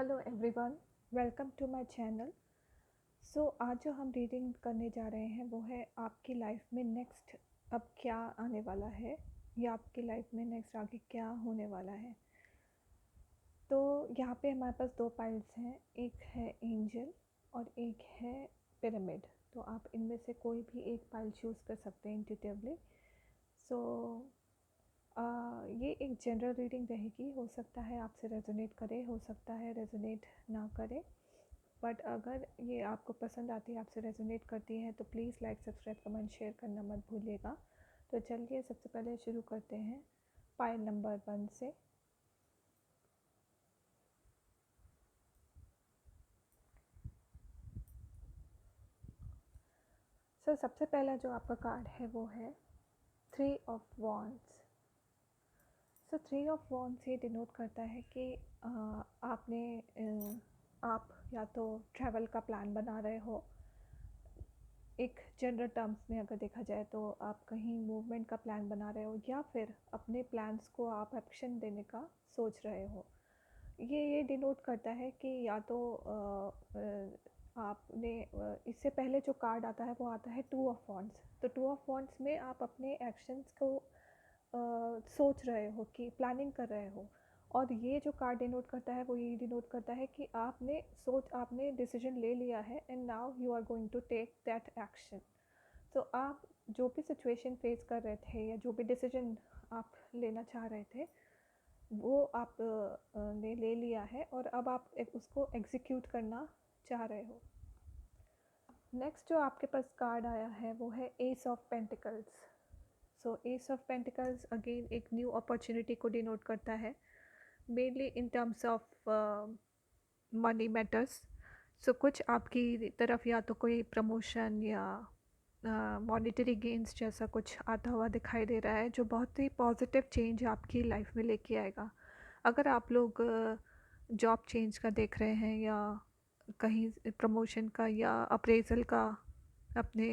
Hello everyone, welcome to my channel. आज जो हम रीडिंग करने जा रहे हैं वो है आपकी लाइफ में नेक्स्ट अब क्या आने वाला है या आपकी लाइफ में नेक्स्ट आगे क्या होने वाला है। तो यहाँ पे हमारे पास दो पाइल्स हैं, एक है एंजल और एक है पिरामिड। तो आप इनमें से कोई भी एक पाइल चूज़ कर सकते हैं इंट्यूटिवली। सो ये एक जनरल रीडिंग रहेगी। हो सकता है आपसे रेजोनेट करे, हो सकता है रेजोनेट ना करे, बट अगर ये आपको पसंद आती है, आपसे रेजोनेट करती है, तो please like subscribe comment share करना मत भूलिएगा। तो चलिए सबसे पहले शुरू करते हैं पाइल नंबर 1 से। सबसे पहला जो आपका कार्ड है वो है 3 ऑफ वॉन्ड्स। 3 ऑफ वॉन्ड्स ये डिनोट करता है कि आपने आप या तो ट्रैवल का प्लान बना रहे हो, एक जनरल टर्म्स में अगर देखा जाए तो आप कहीं मूवमेंट का प्लान बना रहे हो, या फिर अपने प्लान्स को आप एक्शन देने का सोच रहे हो। ये डिनोट करता है कि या तो आपने इससे पहले जो कार्ड आता है वो आता है 2 ऑफ वॉन्ड्स। तो 2 ऑफ वॉन्ड्स में आप अपने एक्शंस को सोच रहे हो, कि प्लानिंग कर रहे हो। और ये जो कार्ड डिनोट करता है वो ये डिनोट करता है कि आपने डिसीजन ले लिया है and now you are going to take that action. तो आप जो भी सिचुएशन फेस कर रहे थे या जो भी डिसीजन आप लेना चाह रहे थे वो आप ने ले लिया है और अब आप उसको एग्जीक्यूट करना चाह रहे हो। नेक्स्ट जो आपके पास कार्ड आया है वो है S of pentacles. S of pentacles again एक न्यू अपॉर्चुनिटी को डिनोट करता है, mainly in terms of money matters. कुछ आपकी तरफ या तो कोई प्रमोशन या मॉनेटरी गेन्स जैसा कुछ आता हुआ दिखाई दे रहा है, जो बहुत ही पॉजिटिव चेंज आपकी लाइफ में लेके आएगा। अगर आप लोग जॉब चेंज का देख रहे हैं या कहीं प्रमोशन का या अप्रेजल का अपने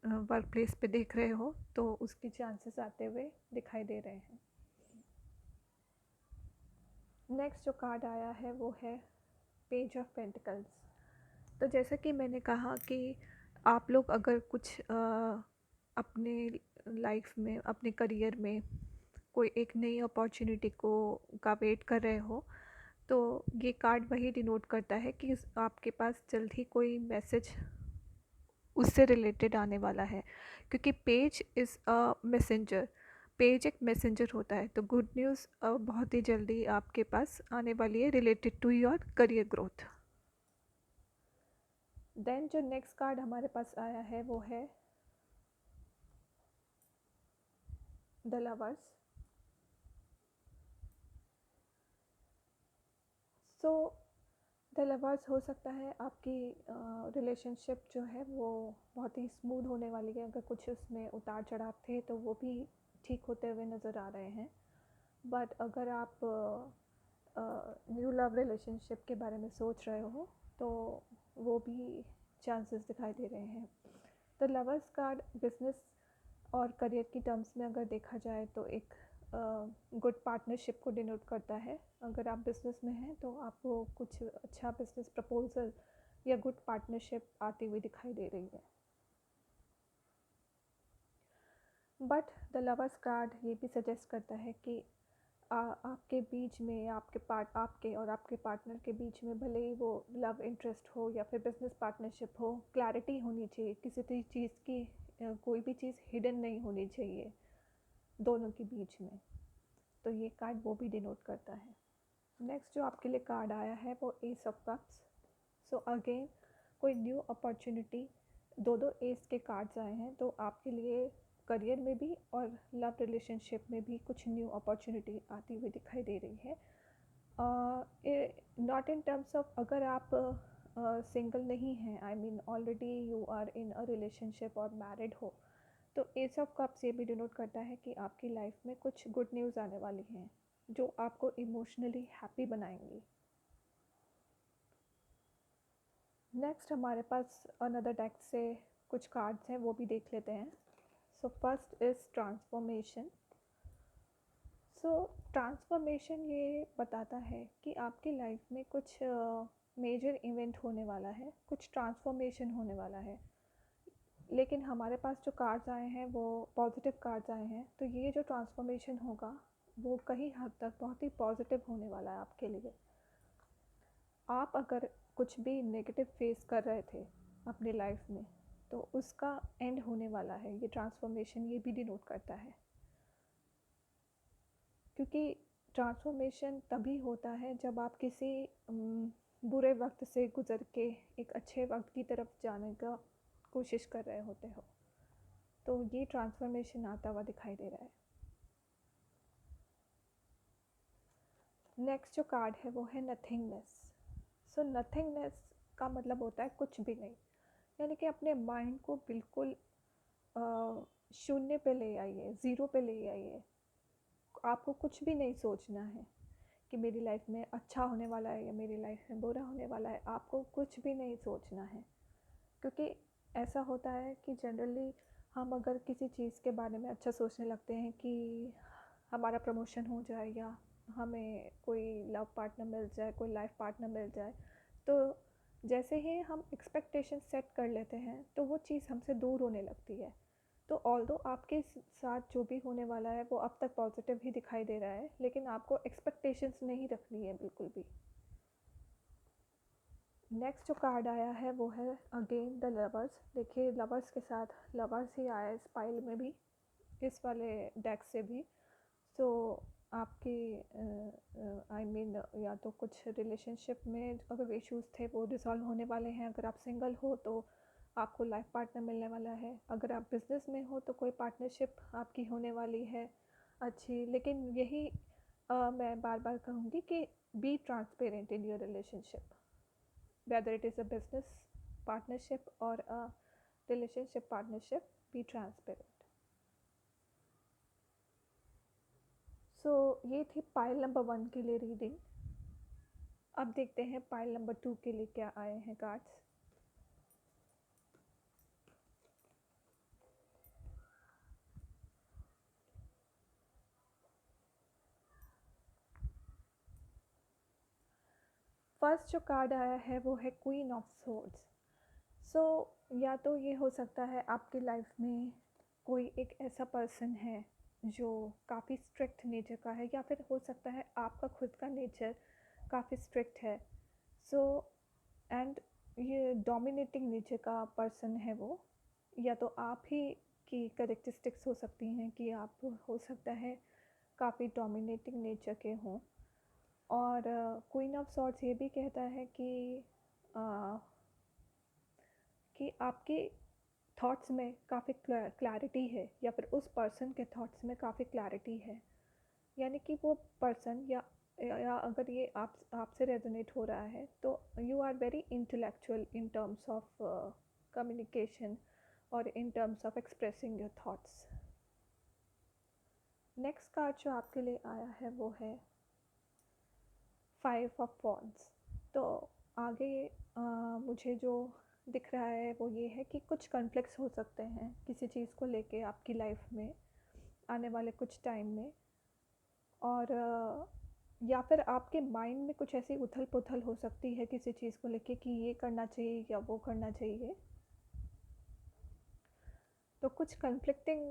वर्क प्लेस पे देख रहे हो, तो उसके चांसेस आते हुए दिखाई दे रहे हैं। नेक्स्ट जो कार्ड आया है वो है पेज ऑफ पेंटिकल्स। तो जैसा कि मैंने कहा कि आप लोग अगर कुछ अपने लाइफ में, अपने करियर में कोई एक नई अपॉर्चुनिटी का वेट कर रहे हो, तो ये कार्ड वही डिनोट करता है कि आपके पास जल्द ही कोई मैसेज उससे रिलेटेड आने वाला है, क्योंकि page is a messenger. Page एक मैसेंजर होता है। तो गुड न्यूज़ बहुत ही जल्दी आपके पास आने वाली है related to your career growth. Then जो नेक्स्ट कार्ड हमारे पास आया है वो है द लवर्स। द लवर्स हो सकता है आपकी रिलेशनशिप जो है वो बहुत ही स्मूथ होने वाली है। अगर कुछ उसमें उतार चढ़ाव थे तो वो भी ठीक होते हुए नज़र आ रहे हैं। बट अगर आप न्यू लव रिलेशनशिप के बारे में सोच रहे हो तो वो भी चांसेस दिखाई दे रहे हैं। तो लवर्स कार्ड बिजनेस और करियर की टर्म्स में अगर देखा जाए तो एक गुड पार्टनरशिप को डिनोट करता है। अगर आप बिज़नेस में हैं तो आपको कुछ अच्छा बिज़नेस प्रपोजल या गुड पार्टनरशिप आती हुई दिखाई दे रही है। बट द लवर्स कार्ड ये भी सजेस्ट करता है कि आपके बीच में, आपके और आपके पार्टनर के बीच में, भले ही वो लव इंटरेस्ट हो या फिर बिजनेस पार्टनरशिप हो, क्लैरिटी होनी चाहिए। किसी भी चीज़ की कोई भी चीज़ हिडन नहीं होनी चाहिए दोनों के बीच में। तो ये कार्ड वो भी डिनोट करता है। नेक्स्ट जो आपके लिए कार्ड आया है वो एस ऑफ कप्स। अगेन कोई न्यू अपॉर्चुनिटी, दो एस के कार्ड्स आए हैं, तो आपके लिए करियर में भी और लव रिलेशनशिप में भी कुछ न्यू अपॉर्चुनिटी आती हुई दिखाई दे रही है। नॉट इन टर्म्स ऑफ अगर आप सिंगल नहीं हैं, I mean already you are in a relationship और मैरिड हो, तो एस ऑफ कप्स ये भी डिनोट करता है कि आपकी लाइफ में कुछ गुड न्यूज़ आने वाली हैं जो आपको इमोशनली हैप्पी बनाएंगी। नेक्स्ट हमारे पास अनदर डेक से कुछ कार्ड्स हैं, वो भी देख लेते हैं। First is transformation. So transformation ये बताता है कि आपकी लाइफ में कुछ मेजर इवेंट होने वाला है, कुछ ट्रांसफॉर्मेशन होने वाला है। लेकिन हमारे पास जो कार्ड्स आए हैं वो पॉजिटिव कार्ड्स आए हैं, तो ये जो ट्रांसफॉर्मेशन होगा वो कहीं हद तक बहुत ही पॉजिटिव होने वाला है आपके लिए। आप अगर कुछ भी नेगेटिव फेस कर रहे थे अपनी लाइफ में, तो उसका एंड होने वाला है। ये ट्रांसफॉर्मेशन ये भी डिनोट करता है, क्योंकि ट्रांसफॉर्मेशन तभी होता है जब आप किसी बुरे वक्त से गुज़र के एक अच्छे वक्त की तरफ जाने का कोशिश कर रहे होते हो। तो ये ट्रांसफॉर्मेशन आता हुआ दिखाई दे रहा है। नेक्स्ट जो कार्ड है वो है नथिंगनेस। सो नथिंगनेस का मतलब होता है कुछ भी नहीं, यानी कि अपने माइंड को बिल्कुल शून्य पे ले आइए, ज़ीरो पे ले आइए। आपको कुछ भी नहीं सोचना है कि मेरी लाइफ में अच्छा होने वाला है या मेरी लाइफ में बुरा होने वाला है। आपको कुछ भी नहीं सोचना है, क्योंकि ऐसा होता है कि जनरली हम अगर किसी चीज़ के बारे में अच्छा सोचने लगते हैं कि हमारा प्रमोशन हो जाए या हमें कोई लव पार्टनर मिल जाए, कोई लाइफ पार्टनर मिल जाए, तो जैसे ही हम एक्सपेक्टेशन सेट कर लेते हैं तो वो चीज़ हमसे दूर होने लगती है। तो ऑल्दो आपके साथ जो भी होने वाला है वो अब तक पॉजिटिव ही दिखाई दे रहा है, लेकिन आपको एक्सपेक्टेशंस नहीं रखनी है बिल्कुल भी। नेक्स्ट जो कार्ड आया है वो है अगेन द लवर्स। देखिए लवर्स के साथ लवर्स ही आया इस पाइल में भी, इस वाले डेक से भी। सो आपके आई मीन या तो कुछ रिलेशनशिप में अगर इश्यूज़ थे वो रिजॉल्व होने वाले हैं। अगर आप सिंगल हो तो आपको लाइफ पार्टनर मिलने वाला है। अगर आप बिज़नेस में हो तो कोई पार्टनरशिप आपकी होने वाली है अच्छी। लेकिन यही मैं बार बार कहूँगी कि be transparent in your relationship, whether it is a business partnership or a relationship partnership, be transparent. So ये थी पाइल नंबर 1 के लिए रीडिंग। अब देखते हैं पाइल नंबर 2 के लिए क्या आए हैं कार्ड्स। फर्स्ट जो कार्ड आया है वो है क्वीन ऑफ सोर्ड्स। सो या तो ये हो सकता है आपकी लाइफ में कोई एक ऐसा पर्सन है जो काफ़ी स्ट्रिक्ट नेचर का है, या फिर हो सकता है आपका खुद का नेचर काफ़ी स्ट्रिक्ट है। सो एंड ये डोमिनेटिंग नेचर का पर्सन है वो, या तो आप ही की करेक्टरिस्टिक्स हो सकती हैं कि आप हो सकता है काफ़ी डोमिनेटिंग नेचर के हों। और क्वीन ऑफ सॉर्ड्स ये भी कहता है uh, कि आपके थॉट्स में काफ़ी क्लैरिटी है, या फिर उस पर्सन के थॉट्स में काफ़ी क्लैरिटी है। यानी कि वो पर्सन या अगर ये आपसे रेजोनेट हो रहा है तो you are very intellectual in terms of communication और in terms of expressing your thoughts. Next card जो आपके लिए आया है वो है 5 ऑफ वॉन्ड्स। तो आगे मुझे जो दिख रहा है वो ये है कि कुछ कॉन्फ्लिक्ट्स हो सकते हैं किसी चीज़ को लेके आपकी लाइफ में आने वाले कुछ टाइम में, और या फिर आपके माइंड में कुछ ऐसी उथल पुथल हो सकती है किसी चीज़ को लेके कि ये करना चाहिए या वो करना चाहिए। तो कुछ कन्फ्लिक्टिंग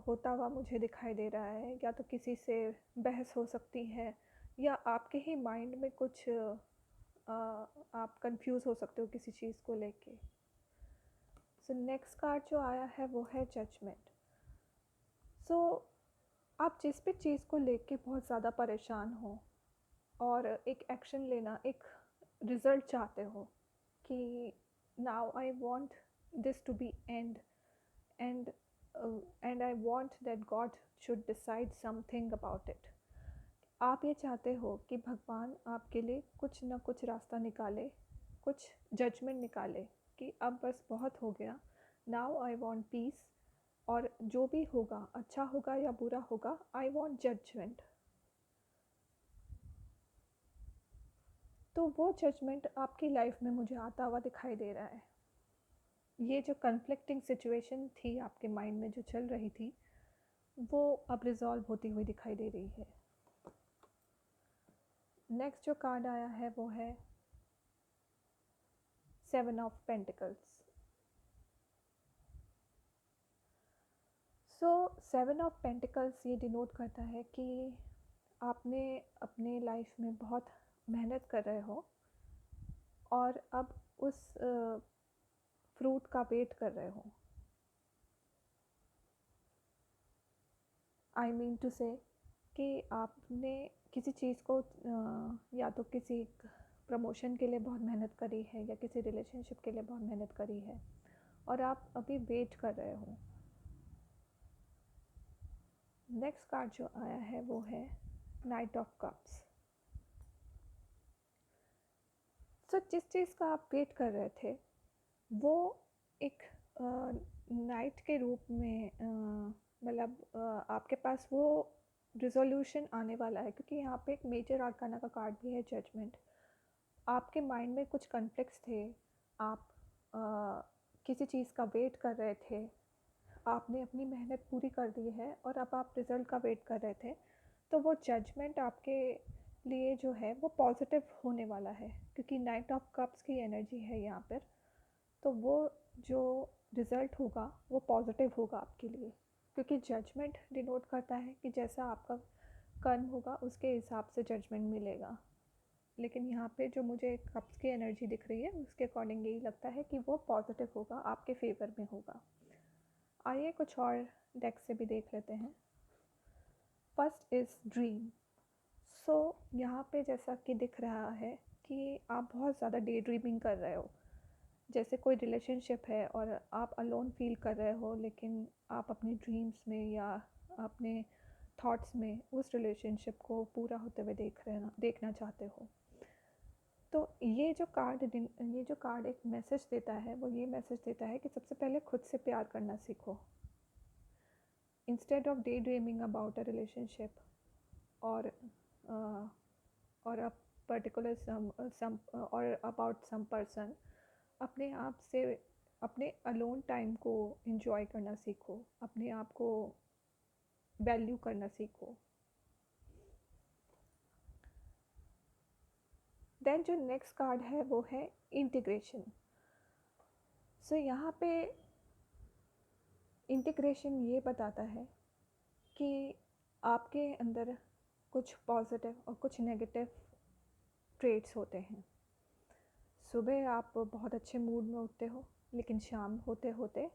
होता हुआ मुझे दिखाई दे रहा है, या तो किसी से बहस हो सकती है या आपके ही माइंड में कुछ आप कंफ्यूज हो सकते हो किसी चीज़ को लेके। सो नेक्स्ट कार्ड जो आया है वो है जजमेंट। सो आप जिस भी चीज़ को लेके बहुत ज़्यादा परेशान हो और एक एक्शन लेना, एक रिज़ल्ट चाहते हो कि now I want this to be and and and I want that God should decide something about it. आप ये चाहते हो कि भगवान आपके लिए कुछ ना कुछ रास्ता निकाले, कुछ जजमेंट निकाले कि अब बस बहुत हो गया, नाउ आई वांट पीस, और जो भी होगा अच्छा होगा या बुरा होगा, आई वांट जजमेंट। तो वो जजमेंट आपकी लाइफ में मुझे आता हुआ दिखाई दे रहा है। ये जो कन्फ्लिक्टिंग सिचुएशन थी आपके माइंड में जो चल रही थी वो अब रिजॉल्व होती हुई दिखाई दे रही है। नेक्स्ट जो कार्ड आया है वो है 7 of pentacles. So 7 of pentacles ये डिनोट करता है कि आपने अपने लाइफ में बहुत मेहनत कर रहे हो और अब उस फ्रूट का वेट कर रहे हो। आई मीन टू से कि आपने किसी चीज़ को या तो किसी प्रमोशन के लिए बहुत मेहनत करी है या किसी रिलेशनशिप के लिए बहुत मेहनत करी है और आप अभी वेट कर रहे हो। नेक्स्ट कार्ड जो आया है वो है नाइट ऑफ कप्स। सो जिस चीज़ का आप वेट कर रहे थे वो एक नाइट के रूप में मतलब आपके पास वो रिजोल्यूशन आने वाला है, क्योंकि यहाँ पे एक मेजर आर्काना का कार्ड भी है, जजमेंट। आपके माइंड में कुछ कॉन्फ्लिक्ट्स थे, आप किसी चीज़ का वेट कर रहे थे, आपने अपनी मेहनत पूरी कर दी है और अब आप रिज़ल्ट का वेट कर रहे थे। तो वो जजमेंट आपके लिए जो है वो पॉजिटिव होने वाला है, क्योंकि नाइट ऑफ कप्स की एनर्जी है यहाँ पर। तो वो जो रिज़ल्ट होगा वो पॉजिटिव होगा आपके लिए, क्योंकि जजमेंट डिनोट करता है कि जैसा आपका कर्म होगा उसके हिसाब से जजमेंट मिलेगा। लेकिन यहाँ पे जो मुझे कप्स की एनर्जी दिख रही है उसके अकॉर्डिंग यही लगता है कि वो पॉजिटिव होगा, आपके फेवर में होगा। आइए कुछ और डेक से भी देख लेते हैं। First is dream. सो यहाँ पे जैसा कि दिख रहा है कि आप बहुत ज़्यादा डे ड्रीमिंग कर रहे हो। जैसे कोई रिलेशनशिप है और आप अलोन फील कर रहे हो, लेकिन आप अपनी ड्रीम्स में या अपने थॉट्स में उस रिलेशनशिप को पूरा होते हुए देखना चाहते हो। तो ये जो कार्ड एक मैसेज देता है, वो ये मैसेज देता है कि सबसे पहले खुद से प्यार करना सीखो, instead of day dreaming about a relationship और अ पर्टिकुलर सम और अबाउट सम पर्सन। अपने आप से अपने अलोन टाइम को एंजॉय करना सीखो, अपने आप को वैल्यू करना सीखो। देन जो नेक्स्ट कार्ड है वो है इंटीग्रेशन। सो यहाँ पे इंटीग्रेशन ये बताता है कि आपके अंदर कुछ पॉजिटिव और कुछ नेगेटिव ट्रेट्स होते हैं। सुबह आप बहुत अच्छे मूड में उठते हो, लेकिन शाम होते होते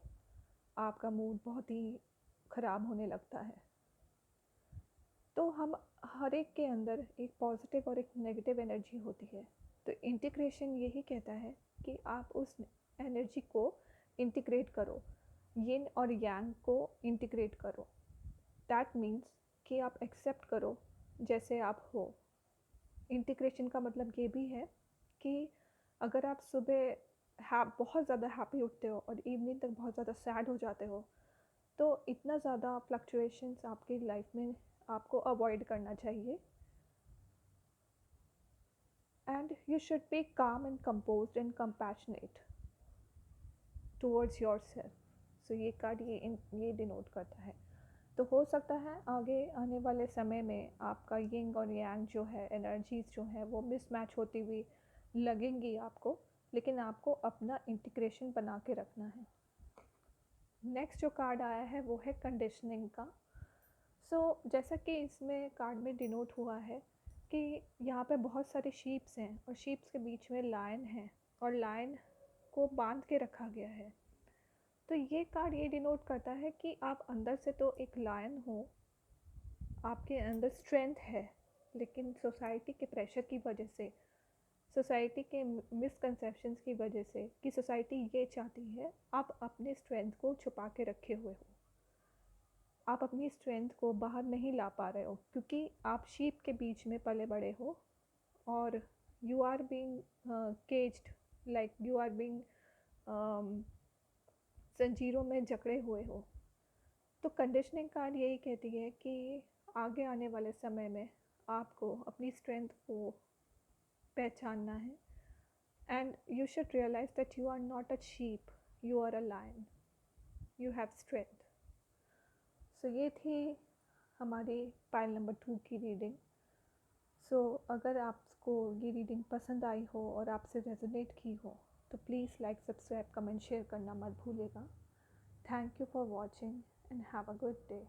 आपका मूड बहुत ही ख़राब होने लगता है। तो हम हर एक के अंदर एक पॉजिटिव और एक नेगेटिव एनर्जी होती है। तो इंटीग्रेशन यही कहता है कि आप उस एनर्जी को इंटीग्रेट करो, यिन और यांग को इंटीग्रेट करो। दैट मीन्स कि आप एक्सेप्ट करो जैसे आप हो। इंटीग्रेशन का मतलब ये भी है कि अगर आप सुबह बहुत ज़्यादा हैप्पी उठते हो और इवनिंग तक बहुत ज़्यादा सैड हो जाते हो, तो इतना ज़्यादा फ्लक्चुएशंस आपकी लाइफ में आपको अवॉइड करना चाहिए। And you should be calm and composed and compassionate towards your self. So ये कार्ड ये डिनोट करता है। तो हो सकता है आगे आने वाले समय में आपका यिंग और यांग जो है एनर्जीज जो है वो मिसमैच होती हुई लगेंगी आपको, लेकिन आपको अपना इंटीग्रेशन बना के रखना है। नेक्स्ट जो कार्ड आया है वो है कंडीशनिंग का। जैसा कि इसमें कार्ड में डिनोट हुआ है कि यहाँ पे बहुत सारे शीप्स हैं और शीप्स के बीच में लायन है और लायन को बांध के रखा गया है। तो ये कार्ड ये डिनोट करता है कि आप अंदर से तो एक लायन हो, आपके अंदर स्ट्रेंथ है, लेकिन सोसाइटी के प्रेशर की वजह से, सोसाइटी के मिसकंसेप्शंस की वजह से कि सोसाइटी ये चाहती है, आप अपने स्ट्रेंथ को छुपा के रखे हुए हो। आप अपनी स्ट्रेंथ को बाहर नहीं ला पा रहे हो क्योंकि आप शीप के बीच में पले बड़े हो और you are being caged, like you are being जंजीरों में जकड़े हुए हो। तो कंडीशनिंग कार्ड यही कहती है कि आगे आने वाले समय में आपको अपनी स्ट्रेंथ को पहचानना है and you should realise that you are not a sheep, you are a lion, you have strength. So ये थी हमारी पाइल नंबर 2 की रीडिंग। सो अगर आपको ये रीडिंग पसंद आई हो और आपसे रेजोनेट की हो तो please like, subscribe, comment, share करना मत भूलिएगा। Thank you for watching and have a good day.